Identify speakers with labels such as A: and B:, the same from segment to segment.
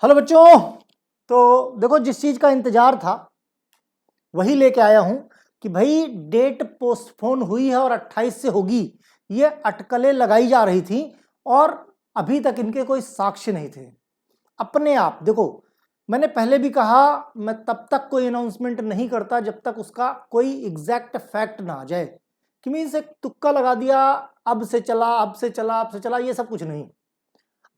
A: Hello बच्चों। तो देखो, जिस चीज का इंतजार था वही लेके आया हूं कि भाई डेट पोस्टपोन हुई है और 28 से होगी। ये अटकलें लगाई जा रही थी और अभी तक इनके कोई साक्ष्य नहीं थे। अपने आप देखो, मैंने पहले भी कहा, मैं तब तक कोई अनाउंसमेंट नहीं करता जब तक उसका कोई एग्जैक्ट फैक्ट ना आ जाए। कि मीन्स एक तुक्का लगा दिया, अब से चला, अब से चला, अब से चला, ये सब कुछ नहीं।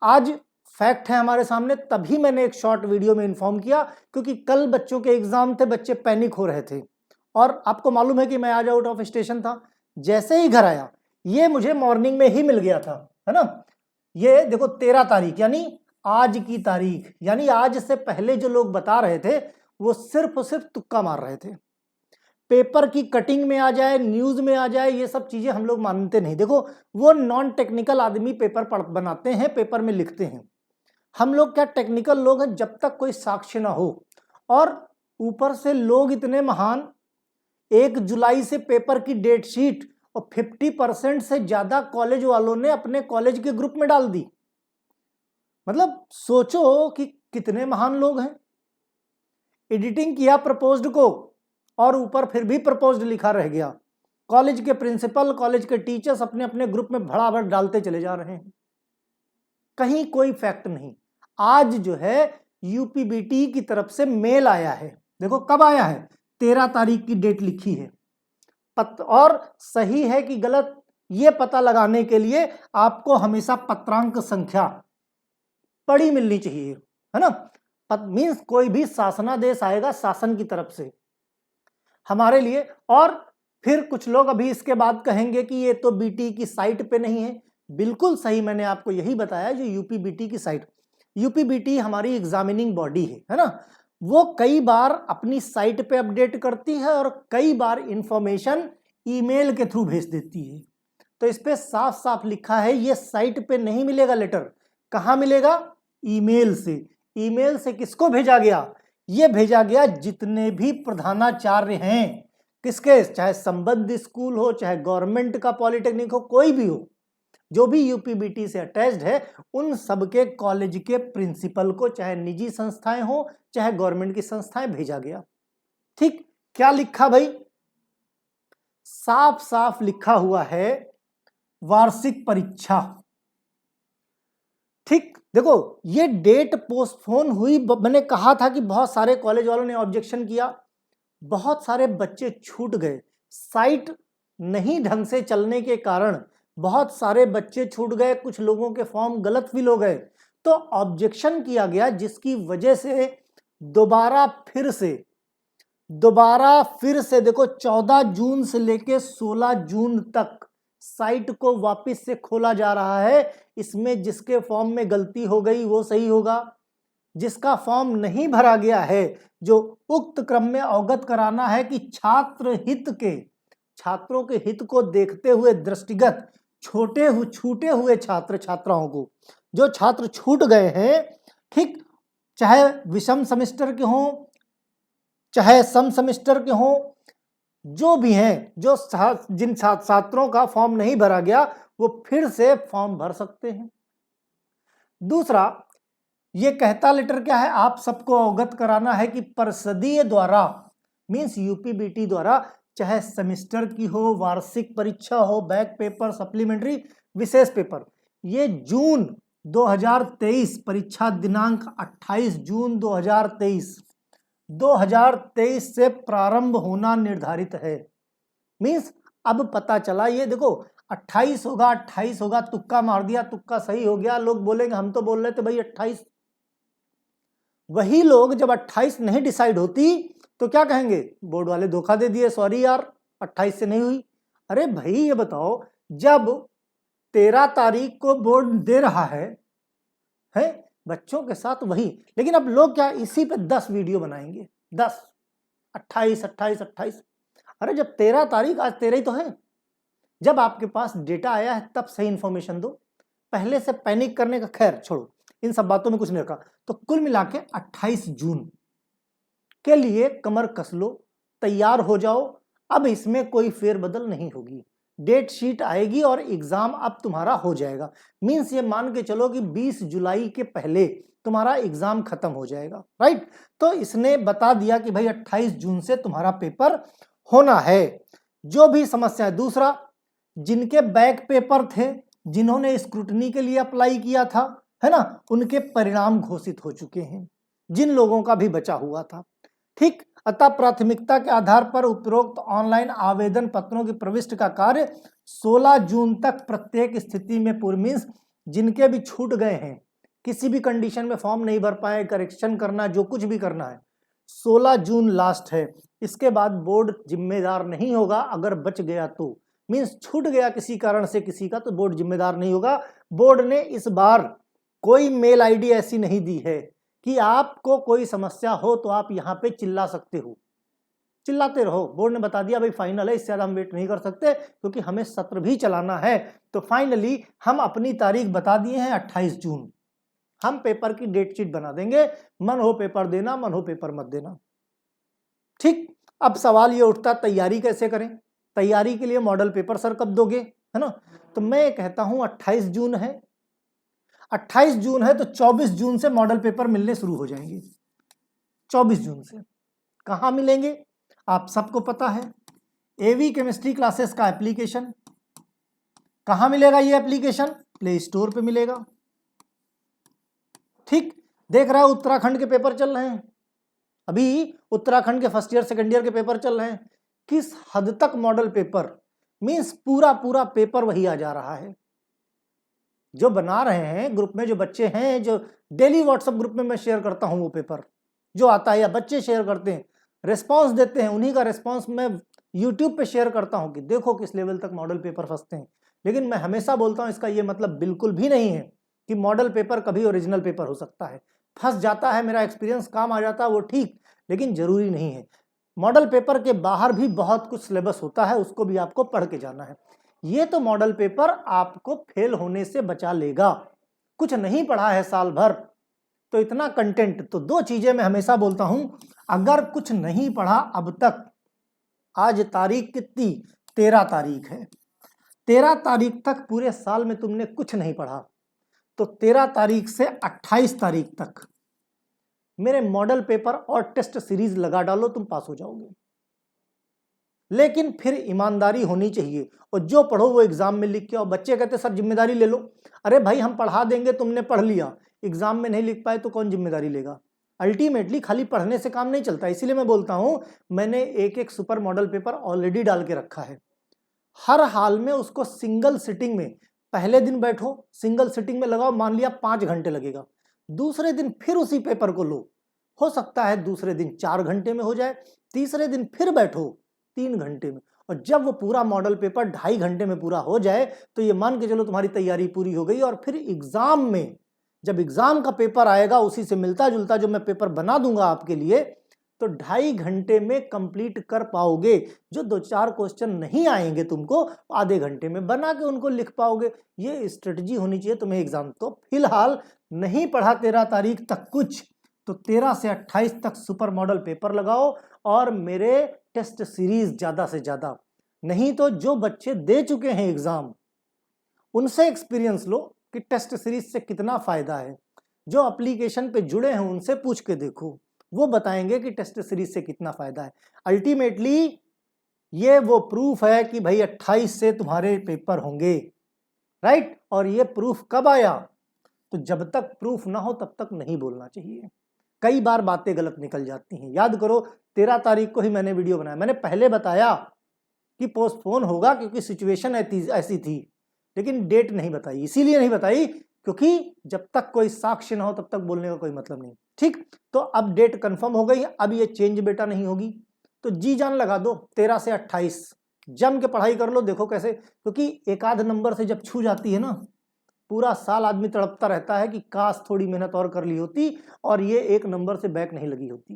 A: आज फैक्ट है हमारे सामने, तभी मैंने एक शॉर्ट वीडियो में इन्फॉर्म किया, क्योंकि कल बच्चों के एग्जाम थे, बच्चे पैनिक हो रहे थे। और आपको मालूम है कि मैं आज आउट ऑफ स्टेशन था। जैसे ही घर आया, ये मुझे मॉर्निंग में ही मिल गया था, है ना। ये देखो 13 तारीख यानी आज की तारीख, यानी आज से पहले जो लोग बता रहे थे वो सिर्फ और सिर्फ तुक्का मार रहे थे। पेपर की कटिंग में आ जाए, न्यूज में आ जाए, ये सब चीजें हम लोग मानते नहीं। देखो, वो नॉन टेक्निकल आदमी पेपर बनाते हैं, पेपर में लिखते हैं। हम लोग क्या टेक्निकल लोग हैं, जब तक कोई साक्ष्य ना हो। और ऊपर से लोग इतने महान, 1 जुलाई से पेपर की डेट शीट और 50% से ज्यादा कॉलेज वालों ने अपने कॉलेज के ग्रुप में डाल दी। मतलब सोचो कि कितने महान लोग हैं। एडिटिंग किया प्रपोज्ड को और ऊपर फिर भी प्रपोज्ड लिखा रह गया। कॉलेज के प्रिंसिपल, कॉलेज के टीचर्स अपने अपने ग्रुप में भड़ाभड़ डालते चले जा रहे हैं, कहीं कोई फैक्ट नहीं। आज जो है यूपीबीटी की तरफ से मेल आया है। देखो कब आया है, 13 तारीख की डेट लिखी है। और सही है कि गलत, ये पता लगाने के लिए आपको हमेशा पत्रांक संख्या पढ़ी मिलनी चाहिए, है ना। मीन्स कोई भी शासनादेश आएगा शासन की तरफ से हमारे लिए। और फिर कुछ लोग अभी इसके बाद कहेंगे कि ये तो बीटी की साइट पे नहीं है। बिल्कुल सही, मैंने आपको यही बताया, जो यूपीबीटी की साइट, यूपीबीटी हमारी एग्जामिनिंग बॉडी है ना। वो कई बार अपनी साइट पे अपडेट करती है और कई बार इंफॉर्मेशन ईमेल के थ्रू भेज देती है। तो इस पे साफ साफ लिखा है, ये साइट पे नहीं मिलेगा लेटर। कहां मिलेगा? ईमेल से। ईमेल से किसको भेजा गया? ये भेजा गया जितने भी प्रधानाचार्य हैं, किसके, चाहे संबद्ध स्कूल हो, चाहे गवर्नमेंट का पॉलिटेक्निक हो, कोई भी हो, जो भी यूपीबीटी से अटैच्ड है, उन सबके कॉलेज के प्रिंसिपल को, चाहे निजी संस्थाएं हो चाहे गवर्नमेंट की संस्थाएं, भेजा गया। ठीक, क्या लिखा भाई? साफ साफ लिखा हुआ है वार्षिक परीक्षा। ठीक, देखो ये डेट पोस्टपोन हुई। मैंने कहा था कि बहुत सारे कॉलेज वालों ने ऑब्जेक्शन किया, बहुत सारे बच्चे छूट गए। साइट नहीं ढंग से चलने के कारण बहुत सारे बच्चे छूट गए, कुछ लोगों के फॉर्म गलत फिल हो गए। तो ऑब्जेक्शन किया गया, जिसकी वजह से दोबारा फिर से देखो 14 जून से लेके 16 जून तक साइट को वापस से खोला जा रहा है। इसमें जिसके फॉर्म में गलती हो गई वो सही होगा, जिसका फॉर्म नहीं भरा गया है, जो उक्त क्रम में अवगत कराना है कि छात्रों के हित को देखते हुए दृष्टिगत छूटे हुए छात्र छात्राओं को, जो छात्र छूट गए हैं, ठीक, चाहे विषम सेमेस्टर के हों चाहे सम सेमेस्टर के हों, जो भी हैं, जिन छात्रों का फॉर्म नहीं भरा गया, वो फिर से फॉर्म भर सकते हैं। दूसरा, ये कहता लेटर क्या है, आप सबको अवगत कराना है कि परिषदीय द्वारा, मींस यूपीबीटी द्वारा, चाहे सेमेस्टर की हो, वार्षिक परीक्षा हो, बैक पेपर, सप्लीमेंट्री, विशेष पेपर, ये जून 2023, परीक्षा दिनांक 28 जून 2023 से प्रारंभ होना निर्धारित है। मींस अब पता चला, ये देखो 28 होगा, तुक्का मार दिया, तुक्का सही हो गया। लोग बोलेंगे हम तो बोल रहे थे भाई 28। वही लोग जब 28 नहीं डिसाइड होती तो क्या कहेंगे, बोर्ड वाले धोखा दे दिए, सॉरी यार 28 से नहीं हुई। अरे भाई ये बताओ, जब 13 तारीख को बोर्ड दे रहा है बच्चों के साथ वही, लेकिन अब लोग क्या इसी पे 10 वीडियो बनाएंगे, 10, 28। अरे जब 13 तारीख, आज 13 ही तो है, जब आपके पास डेटा आया है तब सही इंफॉर्मेशन दो। पहले से पैनिक करने का, खैर छोड़ो, इन सब बातों में कुछ नहीं रखा। तो कुल मिला के 28 जून के लिए कमर कस लो, तैयार हो जाओ। अब इसमें कोई फेरबदल नहीं होगी। डेट शीट आएगी और एग्जाम अब तुम्हारा हो जाएगा। मींस ये मान के चलो कि 20 जुलाई के पहले तुम्हारा एग्जाम खत्म हो जाएगा, राइट। तो इसने बता दिया कि भाई 28 जून से तुम्हारा पेपर होना है। जो भी समस्या है, दूसरा, जिनके बैक पेपर थे, जिन्होंने स्क्रूटनी के लिए अप्लाई किया था, है ना, उनके परिणाम घोषित हो चुके हैं, जिन लोगों का भी बचा हुआ था, ठीक। अतः प्राथमिकता के आधार पर उपरोक्त ऑनलाइन आवेदन पत्रों की प्रविष्टि का कार्य 16 जून तक प्रत्येक स्थिति में पूर्ण, मीन्स जिनके भी छूट गए हैं, किसी भी कंडीशन में फॉर्म नहीं भर पाए, करेक्शन करना, जो कुछ भी करना है, 16 जून लास्ट है। इसके बाद बोर्ड जिम्मेदार नहीं होगा अगर बच गया तो, मीन्स छूट गया किसी कारण से किसी का, तो बोर्ड जिम्मेदार नहीं होगा। बोर्ड ने इस बार कोई मेल आईडी ऐसी नहीं दी है कि आपको कोई समस्या हो तो आप यहां पे चिल्ला सकते हो, चिल्लाते रहो। बोर्ड ने बता दिया भाई फाइनल है, इससे ज्यादा हम वेट नहीं कर सकते क्योंकि हमें सत्र भी चलाना है। तो फाइनली हम अपनी तारीख बता दिए हैं 28 जून। हम पेपर की डेट शीट बना देंगे, मन हो पेपर देना, मन हो पेपर मत देना, ठीक। अब सवाल ये उठता तैयारी कैसे करें। तैयारी के लिए मॉडल पेपर सर कब दोगे, है ना। तो मैं कहता हूं 28 जून है, 28 जून है तो 24 जून से मॉडल पेपर मिलने शुरू हो जाएंगे। 24 जून से कहां मिलेंगे आप सबको पता है, एवी केमिस्ट्री क्लासेस का एप्लीकेशन। कहां मिलेगा ये एप्लीकेशन, प्ले स्टोर पे मिलेगा, ठीक। देख रहा है उत्तराखंड के पेपर चल रहे हैं, अभी उत्तराखंड के फर्स्ट ईयर सेकंड ईयर के पेपर चल रहे हैं। किस हद तक मॉडल पेपर, मींस पूरा पूरा पेपर वही आ जा रहा है। जो बना रहे हैं ग्रुप में जो बच्चे हैं, जो डेली व्हाट्सएप ग्रुप में मैं शेयर करता हूं, वो पेपर जो आता है या बच्चे शेयर करते हैं, रिस्पांस देते हैं, उन्हीं का रिस्पांस मैं यूट्यूब पे शेयर करता हूं कि देखो किस लेवल तक मॉडल पेपर फंसते हैं। लेकिन मैं हमेशा बोलता हूं इसका ये मतलब बिल्कुल भी नहीं है कि मॉडल पेपर कभी ओरिजिनल पेपर हो सकता है। फंस जाता है, मेरा एक्सपीरियंस काम आ जाता है, वो ठीक, लेकिन जरूरी नहीं है। मॉडल पेपर के बाहर भी बहुत कुछ सिलेबस होता है, उसको भी आपको पढ़ के जाना है। ये तो मॉडल पेपर आपको फेल होने से बचा लेगा। कुछ नहीं पढ़ा है साल भर तो इतना कंटेंट, तो दो चीजें मैं हमेशा बोलता हूं, अगर कुछ नहीं पढ़ा अब तक, आज तारीख कितनी, 13 तारीख है, 13 तारीख तक पूरे साल में तुमने कुछ नहीं पढ़ा, तो 13 तारीख से 28 तारीख तक मेरे मॉडल पेपर और टेस्ट सीरीज लगा डालो, तुम पास हो जाओगे। लेकिन फिर ईमानदारी होनी चाहिए, और जो पढ़ो वो एग्जाम में लिख के आओ। बच्चे कहते सर जिम्मेदारी ले लो, अरे भाई हम पढ़ा देंगे, तुमने पढ़ लिया, एग्जाम में नहीं लिख पाए तो कौन जिम्मेदारी लेगा। अल्टीमेटली खाली पढ़ने से काम नहीं चलता, इसीलिए मैं बोलता हूं मैंने एक एक सुपर मॉडल पेपर ऑलरेडी डाल के रखा है। हर हाल में उसको सिंगल सिटिंग में, पहले दिन बैठो सिंगल सिटिंग में लगाओ, मान लिया 5 घंटे लगेगा, दूसरे दिन फिर उसी पेपर को लो, हो सकता है दूसरे दिन 4 घंटे में हो जाए, तीसरे दिन फिर बैठो 3 घंटे में, और जब वो पूरा मॉडल पेपर 2.5 घंटे में पूरा हो जाए तो ये मान के चलो तुम्हारी तैयारी पूरी हो गई। और फिर एग्जाम में जब एग्जाम का पेपर आएगा, उसी से मिलता जुलता जो मैं पेपर बना दूंगा आपके लिए, तो 2.5 घंटे में कंप्लीट कर पाओगे। जो 2-4 क्वेश्चन नहीं आएंगे तुमको, आधे घंटे में बना के उनको लिख पाओगे। ये स्ट्रेटजी होनी चाहिए तुम्हें एग्जाम। तो फिलहाल नहीं पढ़ा 13 तारीख तक कुछ, तो 13 से 28 तक सुपर मॉडल पेपर लगाओ और मेरे टेस्ट सीरीज ज्यादा से ज्यादा। नहीं तो जो बच्चे दे चुके हैं एग्जाम, उनसे एक्सपीरियंस लो कि टेस्ट सीरीज से कितना फायदा है। जो एप्लीकेशन पे जुड़े हैं उनसे पूछ के देखो, वो बताएंगे कि टेस्ट सीरीज से कितना फायदा है। अल्टीमेटली ये वो प्रूफ है कि भाई 28 से तुम्हारे पेपर होंगे, राइट। और ये प्रूफ कब आया, तो जब तक प्रूफ ना हो तब तक नहीं बोलना चाहिए। कई बार बातें गलत निकल जाती हैं। याद करो 13 तारीख को ही मैंने वीडियो बनाया, मैंने पहले बताया कि पोस्टपोन होगा क्योंकि सिचुएशन ऐसी थी, लेकिन डेट नहीं बताई। इसीलिए नहीं बताई क्योंकि जब तक कोई साक्ष्य ना हो तब तक बोलने का कोई मतलब नहीं, ठीक। तो अब डेट कंफर्म हो गई, अब ये चेंज बेटा नहीं होगी, तो जी जान लगा दो 13 से 28 जम के पढ़ाई कर लो। देखो कैसे, क्योंकि एक आध नंबर से जब छू जाती है ना, पूरा साल आदमी तड़पता रहता है कि काश थोड़ी मेहनत और कर ली होती और ये एक नंबर से बैक नहीं लगी होती,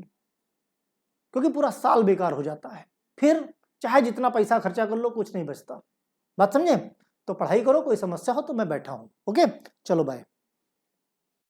A: क्योंकि पूरा साल बेकार हो जाता है। फिर चाहे जितना पैसा खर्चा कर लो कुछ नहीं बचता। बात समझे। तो पढ़ाई करो, कोई समस्या हो तो मैं बैठा हूं। ओके, चलो बाय।